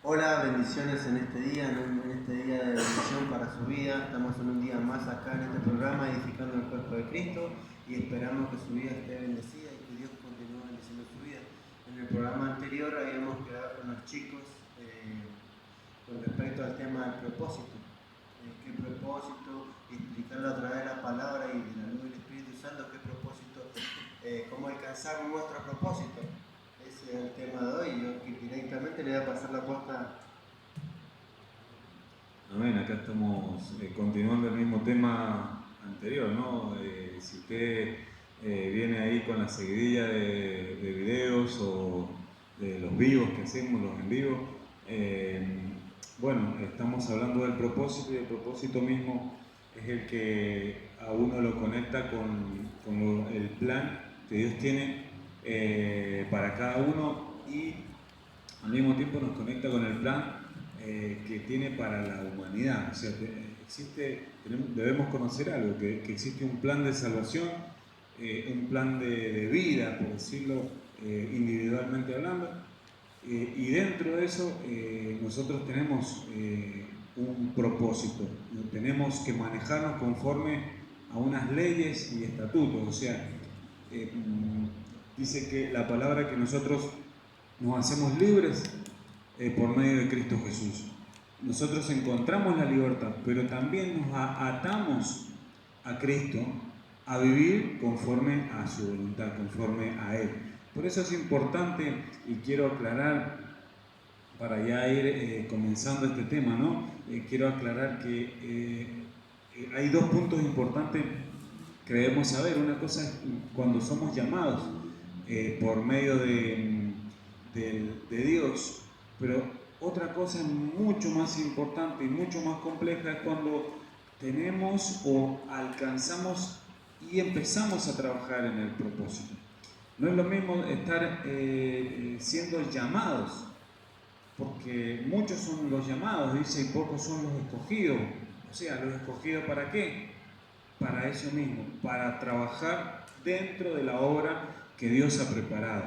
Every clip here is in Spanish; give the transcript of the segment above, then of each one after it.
Hola, bendiciones en este día, en este día de bendición para su vida. Estamos en un día más acá en este programa, edificando el cuerpo de Cristo, y esperamos que su vida esté bendecida y que Dios continúe bendiciendo su vida. En el programa anterior habíamos quedado con los chicos con respecto al tema del propósito. ¿Qué propósito? Y explicarlo a través de la palabra y de la luz del Espíritu Santo, qué propósito, cómo alcanzar nuestro propósito. Ese es el tema de hoy. Yo directamente le voy a pasar la posta. Amén, acá estamos continuando el mismo tema anterior, ¿no? Si usted viene ahí con la seguidilla de videos o de los vivos que hacemos, los en vivo, bueno, estamos hablando del propósito y el propósito mismo es el que a uno lo conecta con el plan que Dios tiene para cada uno y al mismo tiempo nos conecta con el plan que tiene para la humanidad. O sea, debemos conocer algo, que existe un plan de salvación, un plan de vida, por decirlo individualmente hablando, y dentro de eso nosotros tenemos un propósito, tenemos que manejarnos conforme a unas leyes y estatutos. O sea, dice que la palabra que nosotros nos hacemos libres por medio de Cristo Jesús. Nosotros encontramos la libertad, pero también nos atamos a Cristo a vivir conforme a su voluntad, conforme a Él. Por eso es importante, y quiero aclarar, para ya ir comenzando este tema, ¿no? Quiero aclarar que hay dos puntos importantes que debemos saber. Una cosa es cuando somos llamados por medio de Dios, pero otra cosa mucho más importante y mucho más compleja es cuando tenemos o alcanzamos y empezamos a trabajar en el propósito. No es lo mismo estar siendo llamados, porque muchos son los llamados, dice, y pocos son los escogidos. O sea, ¿los escogidos para qué? Para eso mismo, para trabajar dentro de la obra que Dios ha preparado.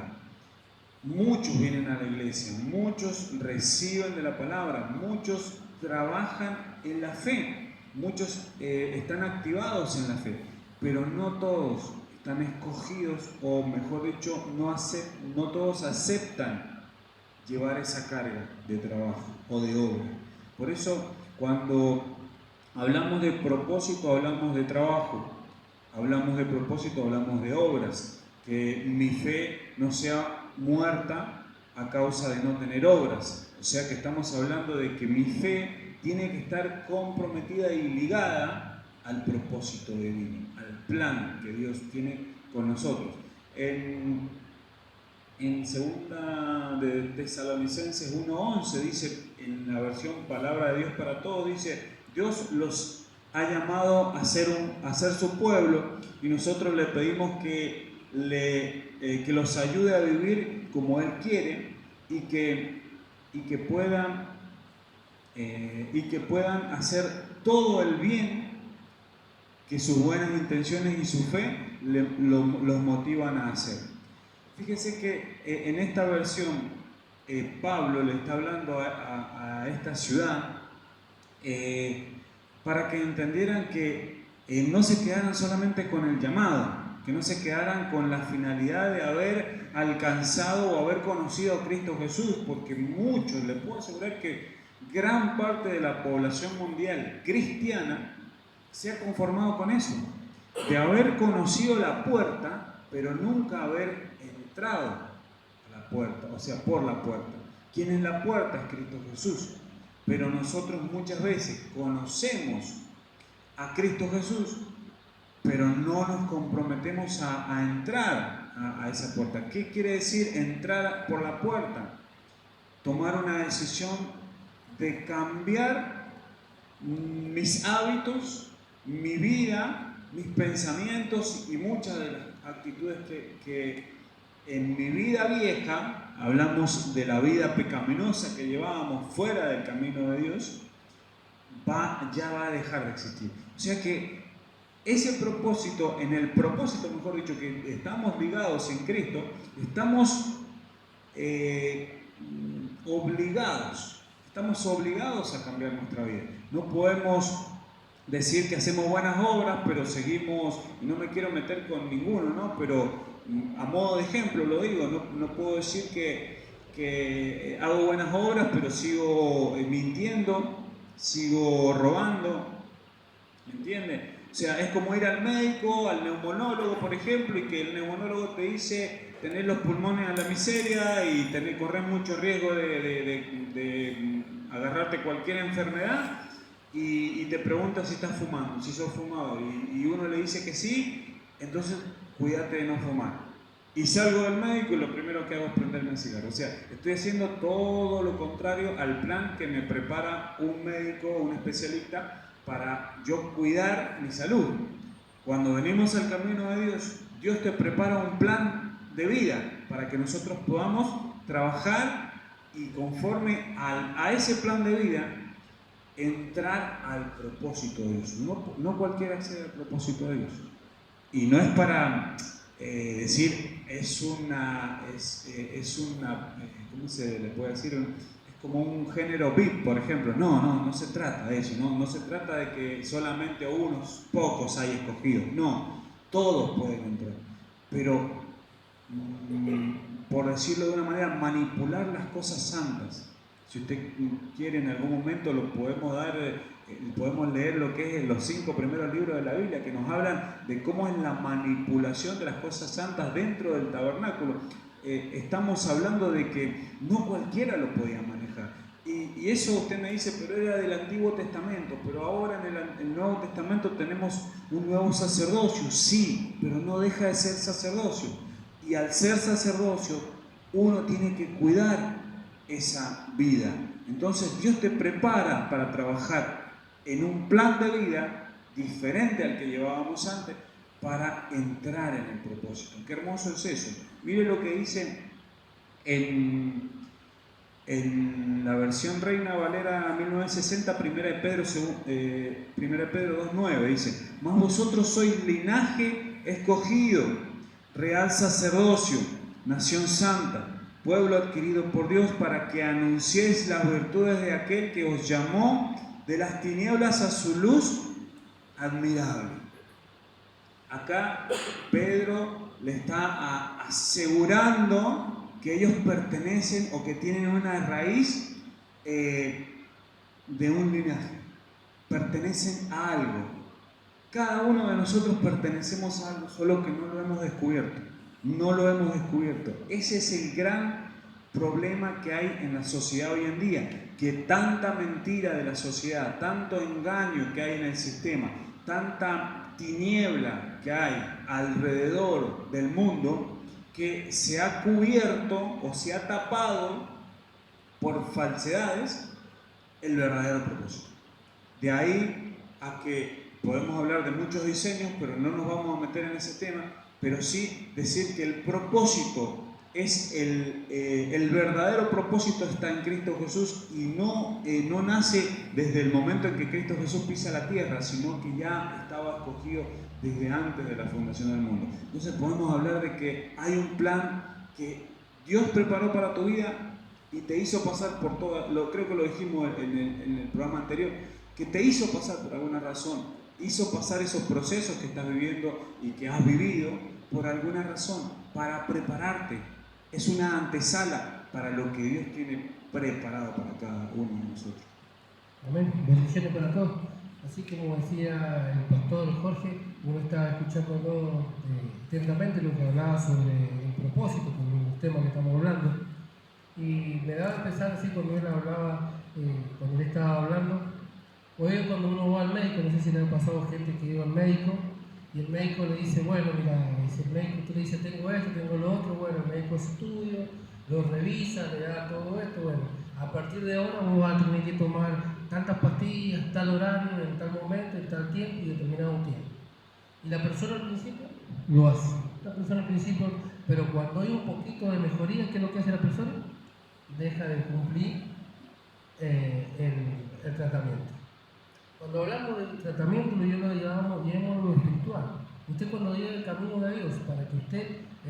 Muchos vienen a la iglesia, muchos reciben de la palabra, muchos trabajan en la fe, muchos están activados en la fe, pero no todos están escogidos, o mejor dicho, no todos aceptan llevar esa carga de trabajo o de obra. Por eso, cuando hablamos de propósito, hablamos de trabajo, hablamos de propósito, hablamos de obras, que mi fe no sea muerta a causa de no tener obras. O sea que estamos hablando de que mi fe tiene que estar comprometida y ligada al propósito divino, al plan que Dios tiene con nosotros. En segunda de Tesalonicenses 1:11 dice, en la versión Palabra de Dios para Todos, dice, Dios los ha llamado a ser su pueblo, y nosotros le pedimos que los ayude a vivir como Él quiere, y que puedan hacer todo el bien que sus buenas intenciones y su fe los motivan a hacer. Fíjese que en esta versión Pablo le está hablando a esta ciudad para que entendieran que no se quedaran solamente con el llamado, que no se quedaran con la finalidad de haber alcanzado o haber conocido a Cristo Jesús, porque muchos, les puedo asegurar que gran parte de la población mundial cristiana se ha conformado con eso, de haber conocido la puerta, pero nunca haber entrado a la puerta, o sea, por la puerta. ¿Quién es la puerta? Es Cristo Jesús. Pero nosotros muchas veces conocemos a Cristo Jesús, pero no nos comprometemos a entrar a esa puerta. ¿Qué quiere decir entrar por la puerta? Tomar una decisión de cambiar mis hábitos, mi vida, mis pensamientos y muchas de las actitudes que en mi vida vieja, hablamos de la vida pecaminosa que llevábamos fuera del camino de Dios, ya va a dejar de existir. O sea que ese propósito, en el propósito, mejor dicho, que estamos ligados en Cristo, estamos obligados estamos obligados a cambiar nuestra vida. No podemos decir que hacemos buenas obras, pero seguimos, y no me quiero meter con ninguno, ¿no? Pero a modo de ejemplo lo digo, no puedo decir que hago buenas obras, pero sigo mintiendo, sigo robando, ¿me entiendes? O sea, es como ir al médico, al neumonólogo, por ejemplo, y que el neumonólogo te dice tener los pulmones a la miseria y correr mucho riesgo de agarrarte cualquier enfermedad, y te pregunta si estás fumando, si sos fumador, y uno le dice que sí, entonces cuídate de no fumar. Y salgo del médico y lo primero que hago es prenderme el cigarro. O sea, estoy haciendo todo lo contrario al plan que me prepara un médico, un especialista, para yo cuidar mi salud. Cuando venimos al camino de Dios, Dios te prepara un plan de vida para que nosotros podamos trabajar y conforme a ese plan de vida entrar al propósito de Dios. No cualquiera accede al propósito de Dios. Y no es para decir, ¿cómo se le puede decir? Es como un género VIP, por ejemplo. No se trata de eso. No se trata de que solamente unos pocos hay escogidos. No, todos pueden entrar. Pero, por decirlo de una manera, manipular las cosas santas. Si usted quiere, en algún momento lo podemos podemos leer lo que es los 5 primeros libros de la Biblia, que nos hablan de cómo es la manipulación de las cosas santas dentro del tabernáculo. Estamos hablando de que no cualquiera lo podía manejar. Y eso usted me dice, pero era del Antiguo Testamento, pero ahora en el Nuevo Testamento tenemos un nuevo sacerdocio. Sí, pero no deja de ser sacerdocio. Y al ser sacerdocio, uno tiene que cuidar esa vida. Entonces Dios te prepara para trabajar en un plan de vida diferente al que llevábamos antes para entrar en el propósito. Qué hermoso es eso. Mire lo que dice en la versión Reina Valera 1960, 1 Pedro 2.9, dice: mas vosotros sois linaje escogido, real sacerdocio, nación santa, pueblo adquirido por Dios, para que anunciéis las virtudes de aquel que os llamó de las tinieblas a su luz admirable. Acá Pedro le está asegurando que ellos pertenecen o que tienen una raíz de un linaje, pertenecen a algo. Cada uno de nosotros pertenecemos a algo, solo que no lo hemos descubierto. No lo hemos descubierto. Ese es el gran problema que hay en la sociedad hoy en día, que tanta mentira de la sociedad, tanto engaño que hay en el sistema, tanta tiniebla que hay alrededor del mundo, que se ha cubierto o se ha tapado por falsedades el verdadero propósito. De ahí a que podemos hablar de muchos diseños, pero no nos vamos a meter en ese tema, pero sí decir que el propósito es el verdadero propósito está en Cristo Jesús, y no nace desde el momento en que Cristo Jesús pisa la tierra, sino que ya estaba escogido desde antes de la fundación del mundo. Entonces podemos hablar de que hay un plan que Dios preparó para tu vida y te hizo pasar por creo que lo dijimos en el programa anterior, que te hizo pasar por alguna razón, hizo pasar esos procesos que estás viviendo y que has vivido por alguna razón, para prepararte. Es una antesala para lo que Dios tiene preparado para cada uno de nosotros. Amén. Bendiciones para todos. Así como decía el pastor Jorge, uno está escuchando atentamente lo que hablaba sobre el propósito, con los temas que estamos hablando. Y me daba a pensar así cuando él hablaba, cuando él estaba hablando. Hoy cuando uno va al médico, no sé si le ha pasado gente que iba al médico, y el médico le dice, bueno, mira, el médico tú le dices, tengo esto, tengo lo otro, bueno, el médico estudia, lo revisa, le da todo esto, bueno, a partir de ahora vos vas a tener que tomar tantas pastillas, tal horario, en tal momento, en tal tiempo y determinado tiempo. Y la persona al principio lo hace, pero cuando hay un poquito de mejoría, ¿qué es lo que hace la persona? Deja de cumplir el tratamiento. Cuando hablamos del tratamiento, yo lo llamamos lo espiritual. Usted cuando lleva el camino de Dios, para que usted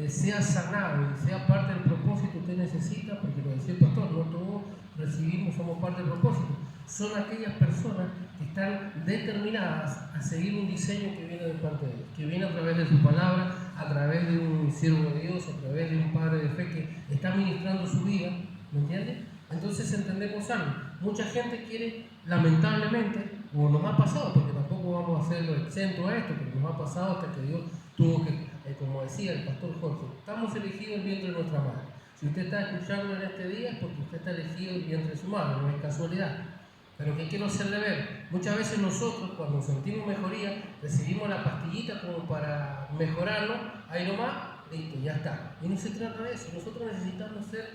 sea sanado y sea parte del propósito que usted necesita, porque lo decía el pastor, no todos recibimos somos parte del propósito, son aquellas personas que están determinadas a seguir un diseño que viene de parte de Dios, que viene a través de su palabra, a través de un siervo de Dios, a través de un padre de fe que está ministrando su vida, ¿me entiendes? Entonces entendemos algo. Mucha gente quiere, lamentablemente, o nos ha pasado, porque tampoco vamos a hacerlo exento a esto, porque nos ha pasado hasta que Dios tuvo que, como decía el pastor Jorge, estamos elegidos en el vientre de nuestra madre. Si usted está escuchando en este día es porque usted está elegido en el vientre de su madre, no es casualidad. Pero que quiero hacerle ver, muchas veces nosotros cuando sentimos mejoría, recibimos la pastillita como para mejorarlo, ahí nomás, listo, ya está. Y no se trata de eso, nosotros necesitamos ser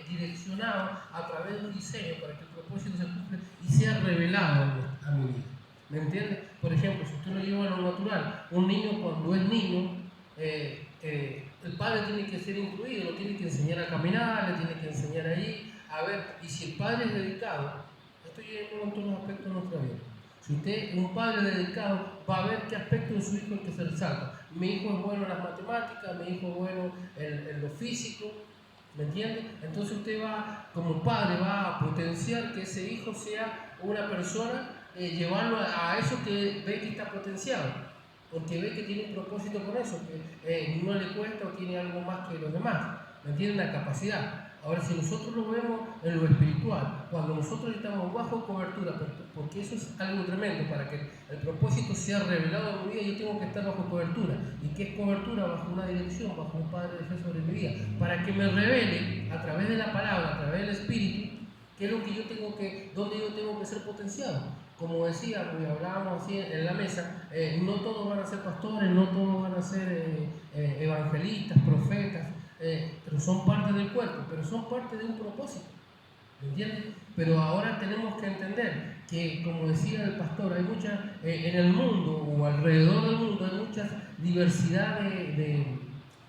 direccionados a través de un diseño para que el propósito se cumpla y sea revelado a mi vida. ¿Me entiende? Por ejemplo, si usted lo lleva a lo natural, un niño cuando es niño, el padre tiene que ser instruido, lo tiene que enseñar a caminar, le tiene que enseñar ahí, a ver, y si el padre es dedicado, esto llega en todos los aspectos de nuestra vida. Si usted es un padre dedicado, va a ver qué aspecto de su hijo es que se resalta. Mi hijo es bueno en las matemáticas, mi hijo es bueno en lo físico, ¿me entiende? Entonces usted va, como padre, va a potenciar que ese hijo sea una persona, llevarlo a eso que ve que está potenciado, porque ve que tiene un propósito con eso, que no le cuesta o tiene algo más que los demás, ¿me entiende? La capacidad. Ahora, si nosotros lo vemos en lo espiritual, cuando nosotros estamos bajo cobertura, porque eso es algo tremendo, para que el propósito sea revelado en mi vida, yo tengo que estar bajo cobertura. ¿Y qué es cobertura? Bajo una dirección, bajo un Padre de fe sobre mi vida, para que me revele a través de la palabra, a través del Espíritu, qué es lo que yo tengo que, dónde yo tengo que ser potenciado. Como decíamos y hablábamos así en la mesa, no todos van a ser pastores, no todos van a ser evangelistas, profetas, pero son parte del cuerpo, pero son parte de un propósito, ¿me entiendes? Pero ahora tenemos que entender que, como decía el pastor, hay mucha, en el mundo o alrededor del mundo hay mucha diversidad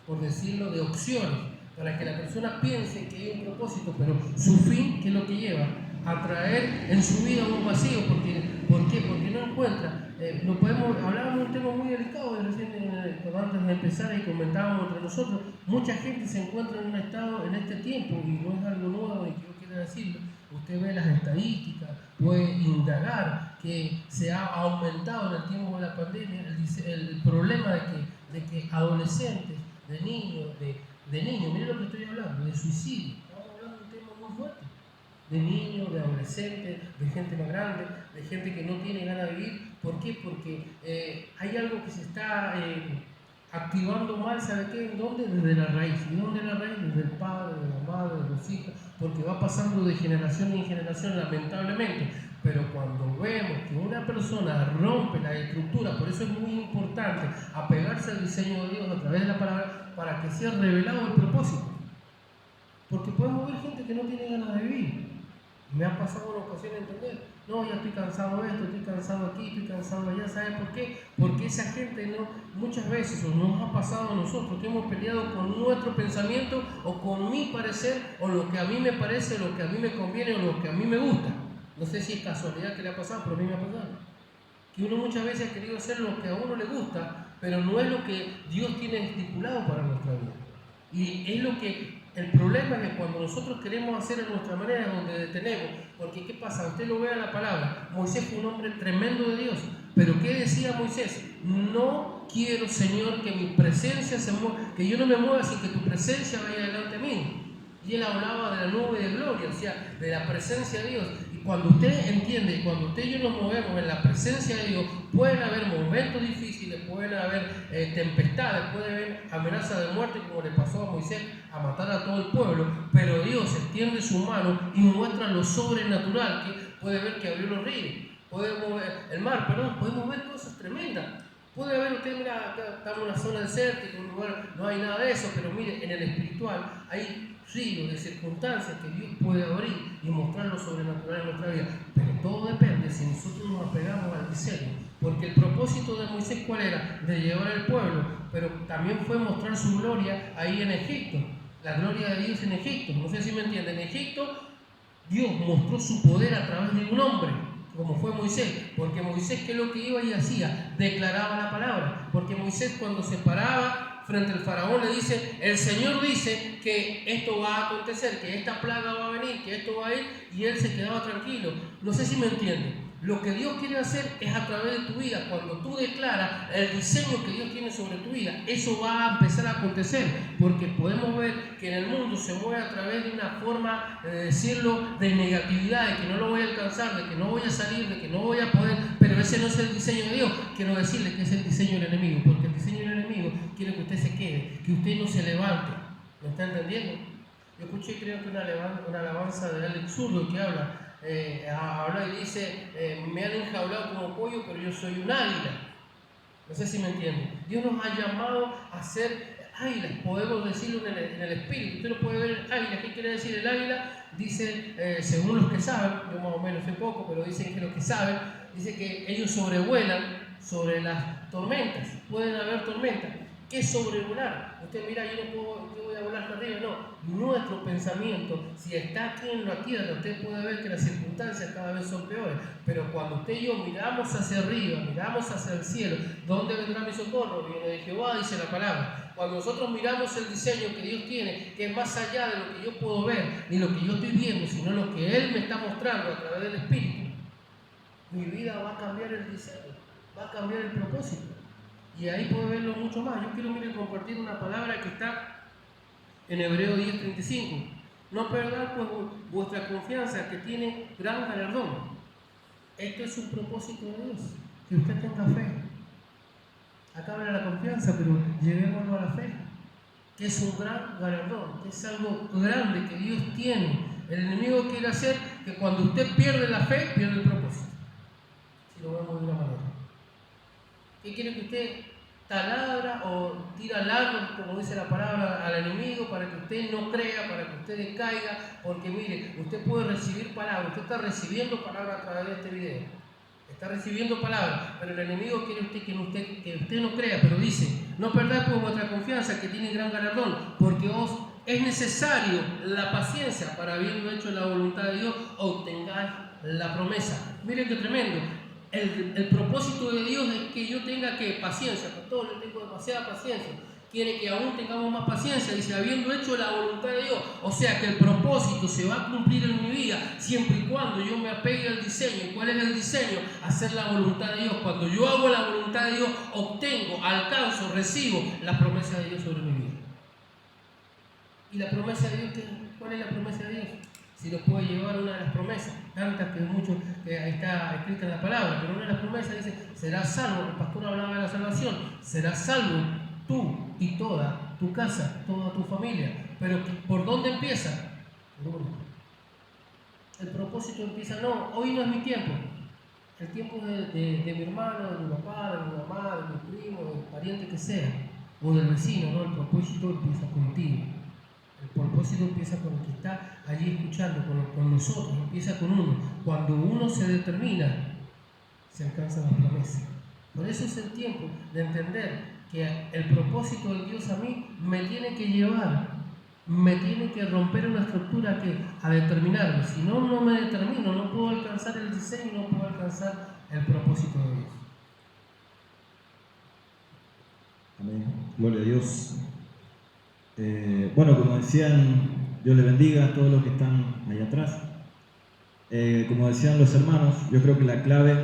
por decirlo, de opciones, para que la persona piense que hay un propósito, pero su fin, ¿qué es lo que lleva? A traer en su vida un vacío. ¿Por qué? Porque no encuentra. Hablábamos de un tema muy delicado recién antes de empezar y comentábamos entre nosotros. Mucha gente se encuentra en un estado en este tiempo, y no es algo nuevo y que yo quiera decirlo. Usted ve las estadísticas, puede indagar que se ha aumentado en el tiempo de la pandemia el problema de que adolescentes, de niños, miren lo que estoy hablando, de suicidio. Estamos hablando de un tema muy fuerte. De niños, de adolescentes, de gente más grande, de gente que no tiene ganas de vivir. ¿Por qué? Porque hay algo que se está activando mal, ¿sabe qué? ¿En dónde? Desde la raíz. ¿Y dónde es la raíz? Desde el padre, de la madre, de los hijos, porque va pasando de generación en generación, lamentablemente. Pero cuando vemos que una persona rompe la estructura, por eso es muy importante apegarse al diseño de Dios a través de la palabra, para que sea revelado el propósito. Porque podemos ver gente que no tiene ganas de vivir. Me ha pasado una ocasión entender, no, ya estoy cansado de esto, estoy cansado aquí, estoy cansado allá. ¿Sabe por qué? Porque esa gente muchas veces, o nos ha pasado a nosotros, que hemos peleado con nuestro pensamiento o con mi parecer, o lo que a mí me parece, lo que a mí me conviene, o lo que a mí me gusta. No sé si es casualidad que le ha pasado, pero a mí me ha pasado. Que uno muchas veces ha querido hacer lo que a uno le gusta, pero no es lo que Dios tiene estipulado para nuestra vida. Y es lo que... El problema es que cuando nosotros queremos hacer a nuestra manera es donde detenemos, porque ¿qué pasa? Usted lo ve en la palabra, Moisés fue un hombre tremendo de Dios, pero ¿qué decía Moisés? No quiero, Señor, que mi presencia se mueva, que yo no me mueva sin que tu presencia vaya delante de mí. Y él hablaba de la nube de gloria, o sea, de la presencia de Dios. Y cuando usted entiende, cuando usted y yo nos movemos en la presencia de Dios, pueden haber momentos difíciles, pueden haber tempestades, puede haber amenazas de muerte, como le pasó a Moisés, a matar a todo el pueblo, pero Dios extiende su mano y muestra lo sobrenatural, que puede ver que abrió los ríos, podemos ver el mar, podemos ver cosas tremendas. Puede haber usted, mira, acá estamos en una zona desértica, un lugar, no hay nada de eso, pero mire, en el espiritual hay ríos de circunstancias que Dios puede abrir y mostrar lo sobrenatural en nuestra vida. Pero todo depende si nosotros nos apegamos al diseño. Porque el propósito de Moisés, ¿cuál era? De llevar al pueblo, pero también fue mostrar su gloria ahí en Egipto. La gloria de Dios en Egipto. No sé si me entienden. En Egipto, Dios mostró su poder a través de un hombre, como fue Moisés. Porque Moisés, ¿qué es lo que iba y hacía? Declaraba la palabra. Porque Moisés, cuando se paraba frente al faraón, le dice, el Señor dice que esto va a acontecer, que esta plaga va a venir, que esto va a ir, y él se quedaba tranquilo. No sé si me entienden. Lo que Dios quiere hacer es a través de tu vida. Cuando tú declaras el diseño que Dios tiene sobre tu vida, eso va a empezar a acontecer, porque podemos ver que en el mundo se mueve a través de una forma, de decirlo, de negatividad, de que no lo voy a alcanzar, de que no voy a salir, de que no voy a poder, pero ese no es el diseño de Dios. Quiero decirle que es el diseño del enemigo, porque el diseño del enemigo quiere que usted se quede, que usted no se levante. ¿Me está entendiendo? Yo escuché, creo que una alabanza de Alex Zurdo que habla y dice, me han enjaulado como pollo, pero yo soy un águila. No sé si me entienden. Dios nos ha llamado a ser águilas, podemos decirlo en el espíritu. Usted lo puede ver en águila. ¿Qué quiere decir el águila? Dice, según los que saben, yo más o menos sé poco, pero dicen que los que saben, dice que ellos sobrevuelan sobre las tormentas. Pueden haber tormentas. ¿Qué es sobrevolar? Usted mira, yo voy a volar hasta arriba. No, nuestro pensamiento, si está aquí en la tierra, usted puede ver que las circunstancias cada vez son peores. Pero cuando usted y yo miramos hacia arriba, miramos hacia el cielo, ¿dónde vendrá mi socorro? Viene de Jehová, dice la palabra. Cuando nosotros miramos el diseño que Dios tiene, que es más allá de lo que yo puedo ver, ni lo que yo estoy viendo, sino lo que Él me está mostrando a través del Espíritu, mi vida va a cambiar el diseño, va a cambiar el propósito. Y ahí puede verlo mucho más. Yo quiero compartir una palabra que está en Hebreo 10:35. No perdáis pues vuestra confianza, que tiene gran galardón. Esto es un propósito de Dios, que usted tenga fe. Acá habla la confianza, pero llevémoslo a la fe, que es un gran galardón, que es algo grande que Dios tiene. El enemigo quiere hacer que cuando usted pierde la fe, pierde el propósito. Si lo vemos de una manera. ¿Qué quiere que usted taladra o tira largo, como dice la palabra, al enemigo para que usted no crea, para que usted decaiga? Porque mire, usted puede recibir palabras, usted está recibiendo palabras a través de este video, está recibiendo palabras, pero el enemigo quiere que usted no crea, pero dice, no perdáis pues vuestra confianza, que tiene gran galardón, porque os es necesario la paciencia para, habiendo hecho la voluntad de Dios, obtengáis la promesa. Miren qué tremendo. El propósito de Dios es que yo tenga paciencia, pastor, yo tengo demasiada paciencia. Quiere que aún tengamos más paciencia, dice, habiendo hecho la voluntad de Dios. O sea que el propósito se va a cumplir en mi vida siempre y cuando yo me apegue al diseño. ¿Y cuál es el diseño? Hacer la voluntad de Dios. Cuando yo hago la voluntad de Dios, obtengo, alcanzo, recibo la promesa de Dios sobre mi vida. ¿Y la promesa de Dios? ¿Cuál es la promesa de Dios? Si nos puede llevar una de las promesas, tantas que muchos que ahí está escrita en la palabra, pero una de las promesas dice, serás salvo. El pastor hablaba de la salvación, serás salvo tú y toda tu casa, toda tu familia. Pero ¿por dónde empieza? Por uno. El propósito empieza, no, hoy no es mi tiempo. El tiempo de mi hermano, de mi papá, de mi mamá, de mi primo, del pariente que sea, o del vecino, no, el propósito empieza contigo. El propósito empieza con el que está allí escuchando, con nosotros, empieza con uno. Cuando uno se determina, se alcanza la promesa. Por eso es el tiempo de entender que el propósito de Dios a mí me tiene que llevar, me tiene que romper una estructura a determinarme. Si no, no me determino, no puedo alcanzar el diseño, no puedo alcanzar el propósito de Dios. Amén. Gloria a Dios. Bueno, como decían, Dios les bendiga a todos los que están allá atrás. Como decían los hermanos, yo creo que la clave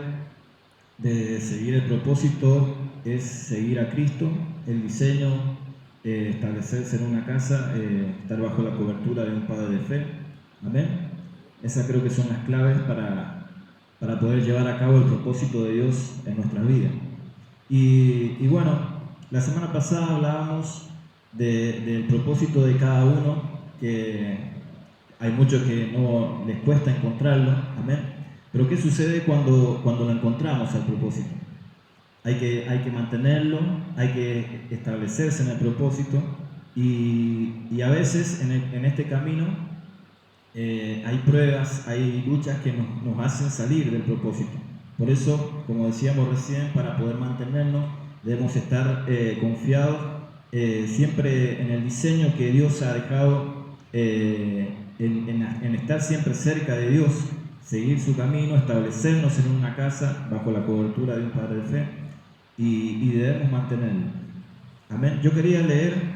de seguir el propósito es seguir a Cristo, el diseño, establecerse en una casa, estar bajo la cobertura de un padre de fe. Amén. Esas creo que son las claves para poder llevar a cabo el propósito de Dios en nuestras vidas. Y bueno, la semana pasada hablábamos del propósito de cada uno, que hay muchos que no les cuesta encontrarlo, amén. Pero ¿qué sucede cuando lo encontramos al propósito? Hay que mantenerlo, hay que establecerse en el propósito y a veces en este camino hay pruebas, hay luchas que nos hacen salir del propósito. Por eso, como decíamos recién, para poder mantenernos debemos estar confiados siempre en el diseño que Dios ha dejado, en estar siempre cerca de Dios, seguir su camino, establecernos en una casa bajo la cobertura de un padre de fe y debemos mantenerlo. Amén. Yo quería leer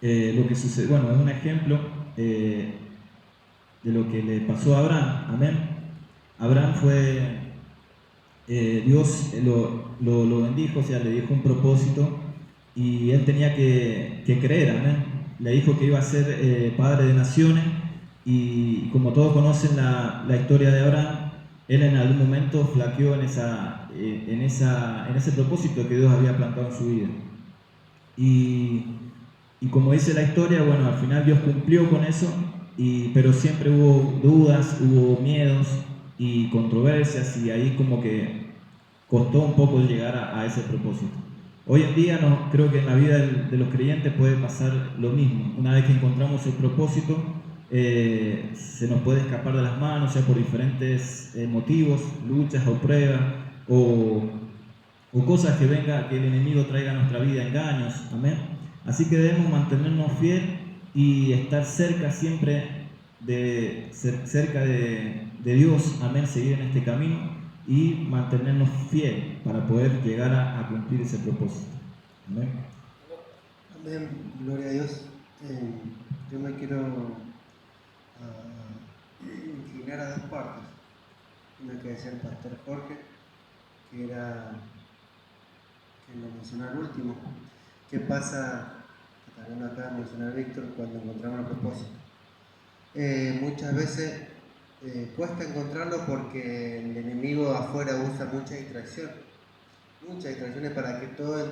lo que sucede, bueno, es un ejemplo de lo que le pasó a Abraham. Amén. Abraham fue, Dios lo bendijo, o sea, le dijo un propósito y él tenía que creer, amén. Le dijo que iba a ser padre de naciones y como todos conocen la historia de Abraham, él en algún momento flaqueó en ese propósito que Dios había plantado en su vida. Y como dice la historia, bueno, al final Dios cumplió con eso, pero siempre hubo dudas, hubo miedos y controversias y ahí como que costó un poco llegar a ese propósito. Hoy en día no, creo que en la vida de los creyentes puede pasar lo mismo. Una vez que encontramos el propósito, se nos puede escapar de las manos, sea por diferentes motivos, luchas o pruebas, o cosas que el enemigo traiga a nuestra vida, engaños, amén. Así que debemos mantenernos fiel y estar cerca siempre cerca de Dios, amén, seguir en este camino y mantenernos fiel para poder llegar a cumplir ese propósito. Amén. Amén, gloria a Dios. Yo me quiero inclinar a dos partes. Una que decía el pastor Jorge, que lo mencionó al último. ¿Qué pasa? Que también lo acaba de mencionar Víctor, cuando encontramos el propósito. Muchas veces cuesta encontrarlo porque el enemigo afuera usa muchas distracciones para que todos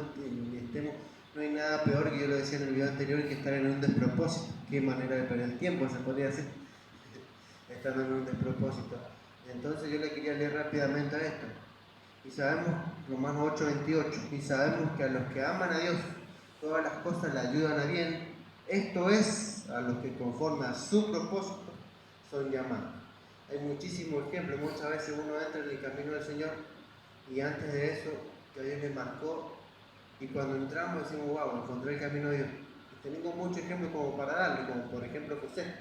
estemos. No hay nada peor, que yo lo decía en el video anterior, que estar en un despropósito. Qué manera de perder el tiempo se podría decir, estando en un despropósito. Entonces yo le quería leer rápidamente a esto. Y sabemos, Romanos 8:28, y sabemos que a los que aman a Dios, todas las cosas le ayudan a bien. Esto es, a los que conforme a su propósito son llamados. Hay muchísimos ejemplos. Muchas veces uno entra en el camino del Señor y antes de eso, que Dios le marcó, y cuando entramos decimos, wow, encontré el camino de Dios. Y tenemos muchos ejemplos como para darle, como por ejemplo José.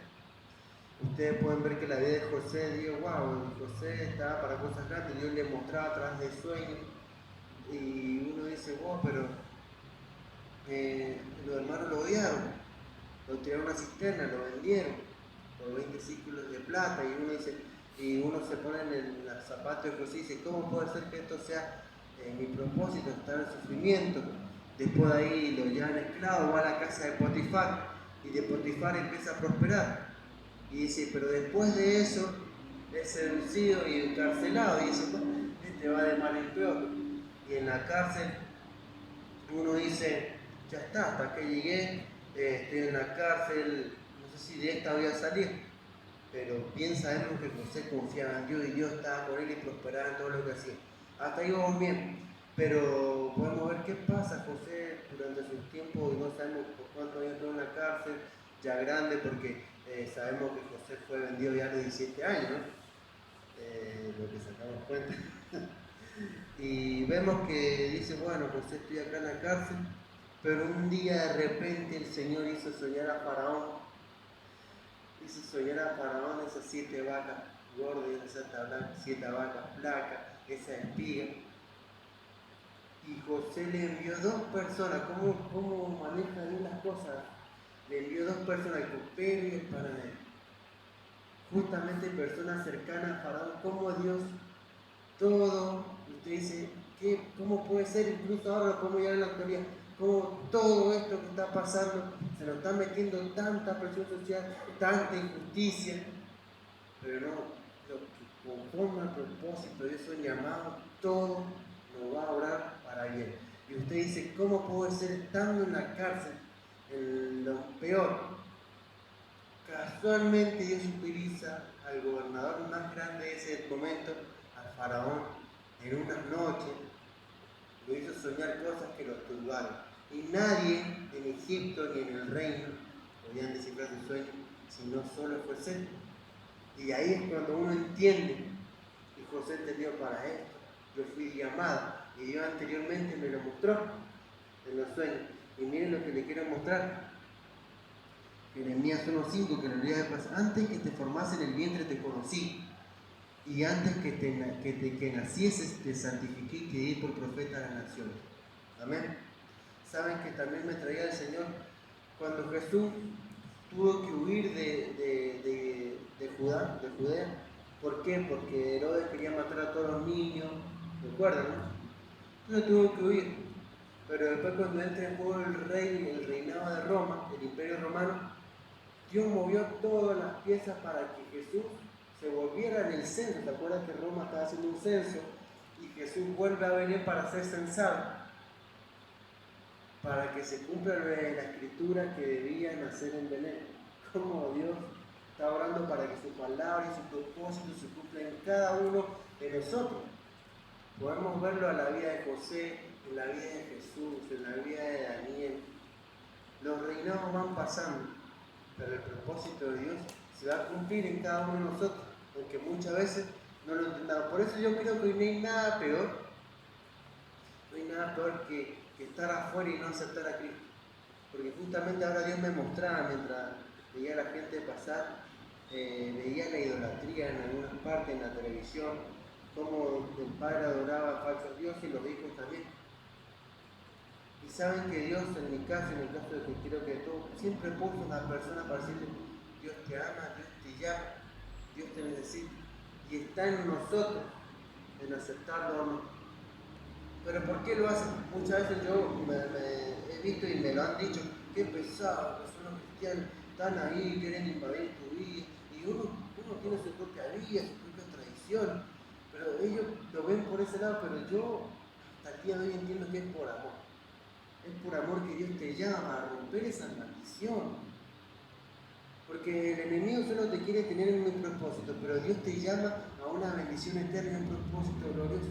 Ustedes pueden ver que la vida de José, digo, wow, José estaba para cosas grandes, Dios le mostraba a través de sueños, y uno dice, wow, pero los hermanos lo odiaron, lo tiraron a una cisterna, lo vendieron por 20 ciclos de plata, y uno se pone en los zapatos de José y dice, ¿cómo puede ser que esto sea mi propósito, estar en sufrimiento? Después de ahí lo llevan esclavo, va a la casa de Potifar, y de Potifar empieza a prosperar. Y dice, pero después de eso es seducido y encarcelado. Y dice, este va de mal en peor. Y en la cárcel uno dice, ya está, hasta que llegué, estoy en la cárcel, no sé si de esta voy a salir. Pero bien sabemos que José confiaba en Dios y Dios estaba con él y prosperaba en todo lo que hacía. Hasta ahí vamos bien. Pero podemos ver qué pasa José durante sus tiempos, y no sabemos por cuánto había entrado en la cárcel, ya grande, porque sabemos que José fue vendido ya a los 17 años, ¿no? Lo que sacamos cuenta. Y vemos que dice, bueno, José, estoy acá en la cárcel, pero un día de repente el Señor hizo soñar a Faraón. Hizo soñar a Faraón esas 7 vacas gordas, esas 7 vacas flacas, esa espiga. Y José le envió 2 personas. ¿Cómo maneja bien las cosas? Le envió 2 personas, el copero y el panadero. Justamente personas cercanas a Faraón. Como Dios, todo, usted dice, ¿cómo puede ser? Incluso ahora lo podemos llevar en la actualidad. Como todo esto que está pasando, se nos está metiendo tanta presión social, tanta injusticia, pero no, lo que conforme al propósito de esos llamados, todo nos va a obrar para bien. Y usted dice, ¿cómo puede ser estando en la cárcel, en lo peor? Casualmente Dios utiliza al gobernador más grande de ese momento, al faraón, en una noche, lo hizo soñar cosas que lo turbaron. Y nadie en Egipto ni en el reino podían descifrar su sueño, sino solo José. Y ahí es cuando uno entiende, y José entendió, para esto yo fui llamado, y Dios anteriormente me lo mostró en los sueños. Y miren lo que le quiero mostrar. Jeremías 1:5, que en realidad pasa, antes que te formase en el vientre te conocí, y antes que nacieses te santifiqué y te di por profeta a las naciones. Amén. saben que también me traía el Señor cuando Jesús tuvo que huir de Judea. ¿Por qué? Porque Herodes quería matar a todos los niños, ¿recuerdan? No? Entonces tuvo que huir. Pero después cuando entra en juego el reinado de Roma, el imperio romano, Dios movió todas las piezas para que Jesús se volviera en el censo. ¿Te acuerdas que Roma estaba haciendo un censo? Y Jesús vuelve a venir para ser censado, para que se cumpla la escritura que debía nacer en Belén. Como Dios está orando para que su palabra y su propósito se cumplan en cada uno de nosotros. Podemos verlo a la vida de José, en la vida de Jesús, en la vida de Daniel. Los reinados van pasando, pero el propósito de Dios se va a cumplir en cada uno de nosotros, aunque muchas veces no lo entendamos. Por eso yo creo que no hay nada peor, que estar afuera y no aceptar a Cristo. Porque justamente ahora Dios me mostraba, mientras veía a la gente pasar, veía la idolatría en algunas partes, en la televisión, cómo el padre adoraba a falsos dioses y los hijos también. Y saben que Dios, en mi caso, en el caso de que creo que todo, siempre puso una persona para decirle: Dios te ama, Dios te llama, Dios te necesita. Y está en nosotros, en aceptarlo o no. Pero ¿por qué lo hacen? Muchas veces yo he visto y me lo han dicho: qué pesado que son los cristianos, están ahí, quieren invadir tu vida. Y uno tiene su propia vida, su propia tradición. Pero ellos lo ven por ese lado, pero yo hasta el día de hoy entiendo que es por amor. Es por amor que Dios te llama a romper esa maldición. Porque el enemigo solo te quiere tener en un propósito, pero Dios te llama a una bendición eterna, un propósito glorioso.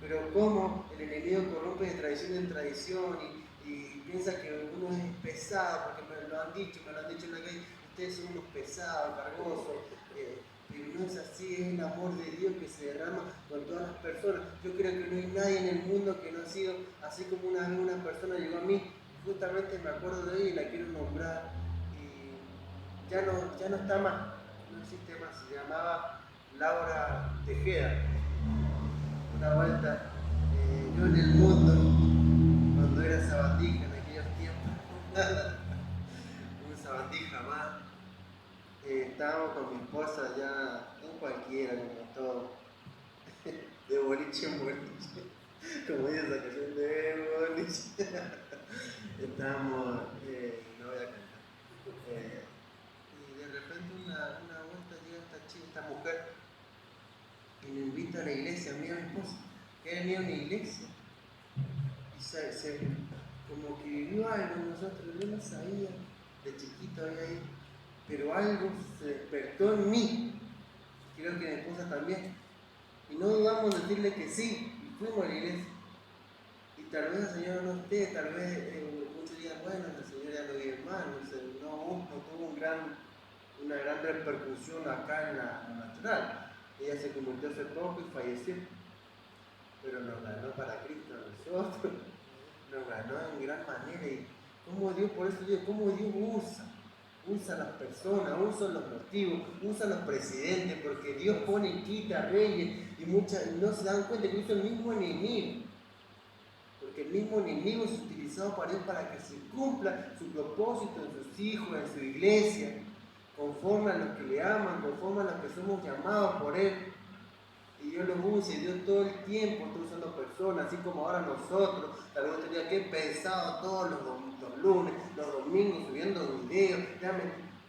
Pero como el enemigo corrompe de tradición en tradición y piensa que uno es pesado, porque me lo han dicho en la calle: ustedes son unos pesados, cargosos. Pero no es así, es el amor de Dios que se derrama con todas las personas. Yo creo que no hay nadie en el mundo que no ha sido así. Como una vez una persona llegó a mí, justamente me acuerdo de ella y la quiero nombrar, y ya no está más, no existe más. Se llamaba Laura Tejeda. Una vuelta, yo en el mundo, cuando era sabandija en aquellos tiempos, un sabandija más, estábamos con mi esposa ya, no cualquiera, como todo, de boliche en boliche, como dice esa canción, de boliche. Estábamos, no voy a cantar, y de repente una vuelta llega esta mujer y me invita a la iglesia, a mí y a mi esposa. Ella venía a una iglesia y como que vivió algo en nosotros. Yo no sabía, de chiquito había ido, pero algo se despertó en mí, creo que mi esposa también, y no dudamos en decirle que sí, y fuimos a la iglesia. Y tal vez el Señor no esté, tal vez muchos digan: bueno, el Señor ya lo vive mal, no tuvo una gran repercusión acá en la natural. Ella se convirtió hace poco y falleció, pero nos ganó para Cristo a nosotros, nos ganó en gran manera. Y cómo Dios, por eso digo, cómo Dios usa a las personas, usa los motivos, usa a los presidentes, porque Dios pone y quita reyes y no se dan cuenta que usa el mismo enemigo, porque el mismo enemigo es utilizado para Dios para que se cumpla su propósito en sus hijos, en su iglesia, conforme a los que le aman, conforme a los que somos llamados por Él. Y Dios los usa, y Dios todo el tiempo está usando personas, así como ahora nosotros. Tal vez tenía que pensado todos los lunes, los domingos, subiendo videos,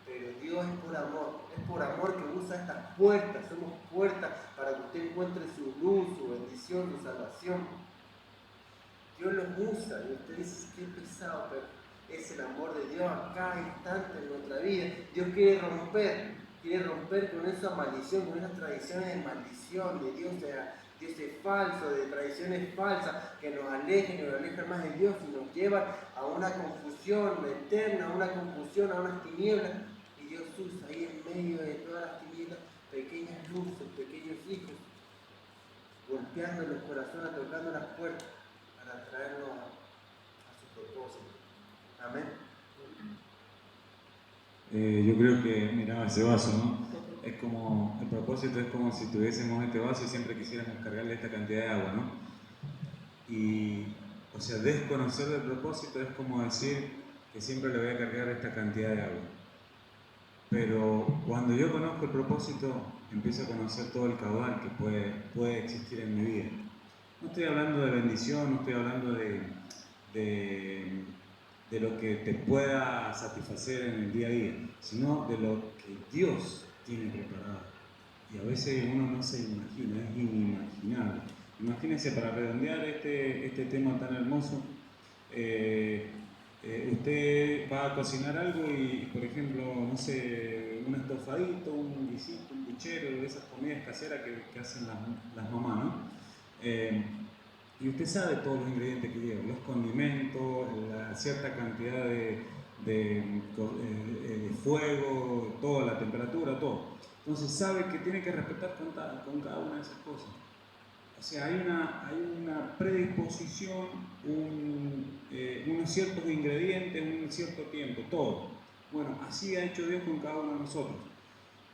pero Dios es por amor que usa estas puertas. Somos puertas para que usted encuentre su luz, su bendición, su salvación. Dios los usa, y usted dice: qué pesado, pero es el amor de Dios a cada instante en nuestra vida. Dios quiere romper con esa maldición, con esas tradiciones de maldición, de dioses falsos, de tradiciones falsas que nos alejan más de Dios y nos llevan a una confusión eterna, a una confusión, a unas tinieblas. Y Dios usa ahí en medio de todas las tinieblas pequeñas luces, pequeños hijos, golpeando los corazones, tocando las puertas para traernos a su propósito. Amén. Yo creo que, miraba ese vaso, ¿no? Es como, el propósito es como si tuviésemos este vaso y siempre quisiéramos cargarle esta cantidad de agua, ¿no? Y O sea, desconocer el propósito es como decir que siempre le voy a cargar esta cantidad de agua. Pero cuando yo conozco el propósito, empiezo a conocer todo el caudal que puede existir en mi vida. No estoy hablando de bendición, no estoy hablando de lo que te pueda satisfacer en el día a día, sino de lo que Dios tiene preparado. Y a veces uno no se imagina, es inimaginable. Imagínense, para redondear este tema tan hermoso, usted va a cocinar algo y, por ejemplo, no sé, un estofadito, un guisito, un puchero, de esas comidas caseras que hacen las mamás, ¿no? Y usted sabe todos los ingredientes que lleva, los condimentos, la cierta cantidad de fuego, toda la temperatura, todo. Entonces sabe que tiene que respetar con cada una de esas cosas. O sea, hay una predisposición, unos ciertos ingredientes, un cierto tiempo, todo. Bueno, así ha hecho Dios con cada uno de nosotros.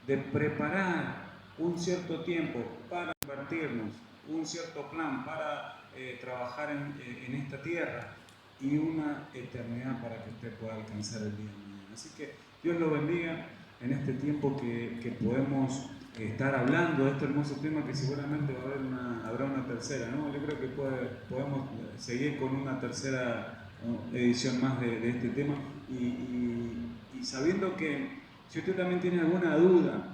De preparar un cierto tiempo para invertirnos, un cierto plan para trabajar en esta tierra y una eternidad para que usted pueda alcanzar el día de mañana. Así que Dios lo bendiga en este tiempo que podemos estar hablando de este hermoso tema, que seguramente habrá una tercera, ¿no? Yo creo que podemos seguir con una tercera edición más de este tema y sabiendo que si usted también tiene alguna duda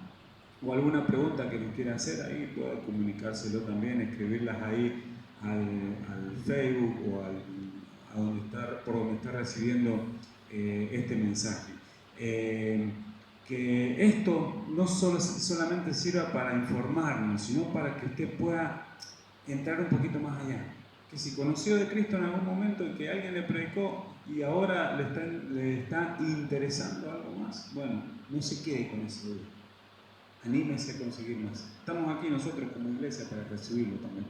o alguna pregunta que nos quiera hacer ahí, puede comunicárselo también, escribirlas ahí al Facebook o por donde está recibiendo este mensaje. Que esto no solamente sirva para informarnos, sino para que usted pueda entrar un poquito más allá. Que si conoció de Cristo en algún momento y que alguien le predicó y ahora le está interesando algo más, bueno, no se quede con esa duda. Anímese a conseguir más. Estamos aquí nosotros como iglesia para recibirlo también.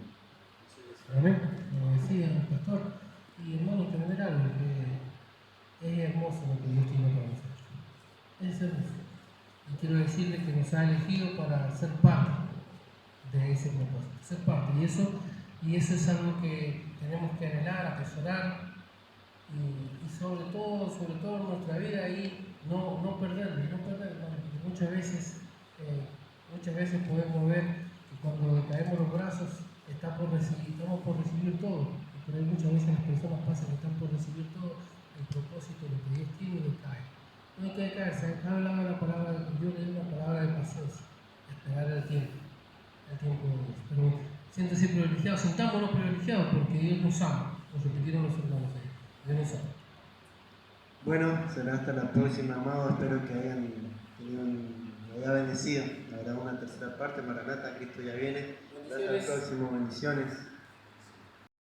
Amén, como decía el pastor, y hermano, entender algo, que es hermoso lo que Dios tiene para nosotros. Es hermoso. Y quiero decirle que nos ha elegido para ser parte de ese propósito, ser parte. Y eso es algo que tenemos que anhelar, atesorar y sobre todo en nuestra vida ahí no perderlo, porque muchas veces podemos ver que cuando caemos los brazos estamos por recibir todo, pero muchas veces las personas pasan que están por recibir todo, el propósito, lo que Dios tiene, y cae. No hay que caerse, acá hablaba la palabra, yo leí una palabra de paciencia, esperar el tiempo de Dios. Pero siéntese privilegiado, sintámonos privilegiados porque Dios nos ama, nos repitieron los hermanos ahí, Dios nos ama. Bueno, será hasta la próxima, amado. Espero que hayan haya bendecido. Habrá una tercera parte. Maranata, Cristo ya viene. Hasta el próximo. Bendiciones.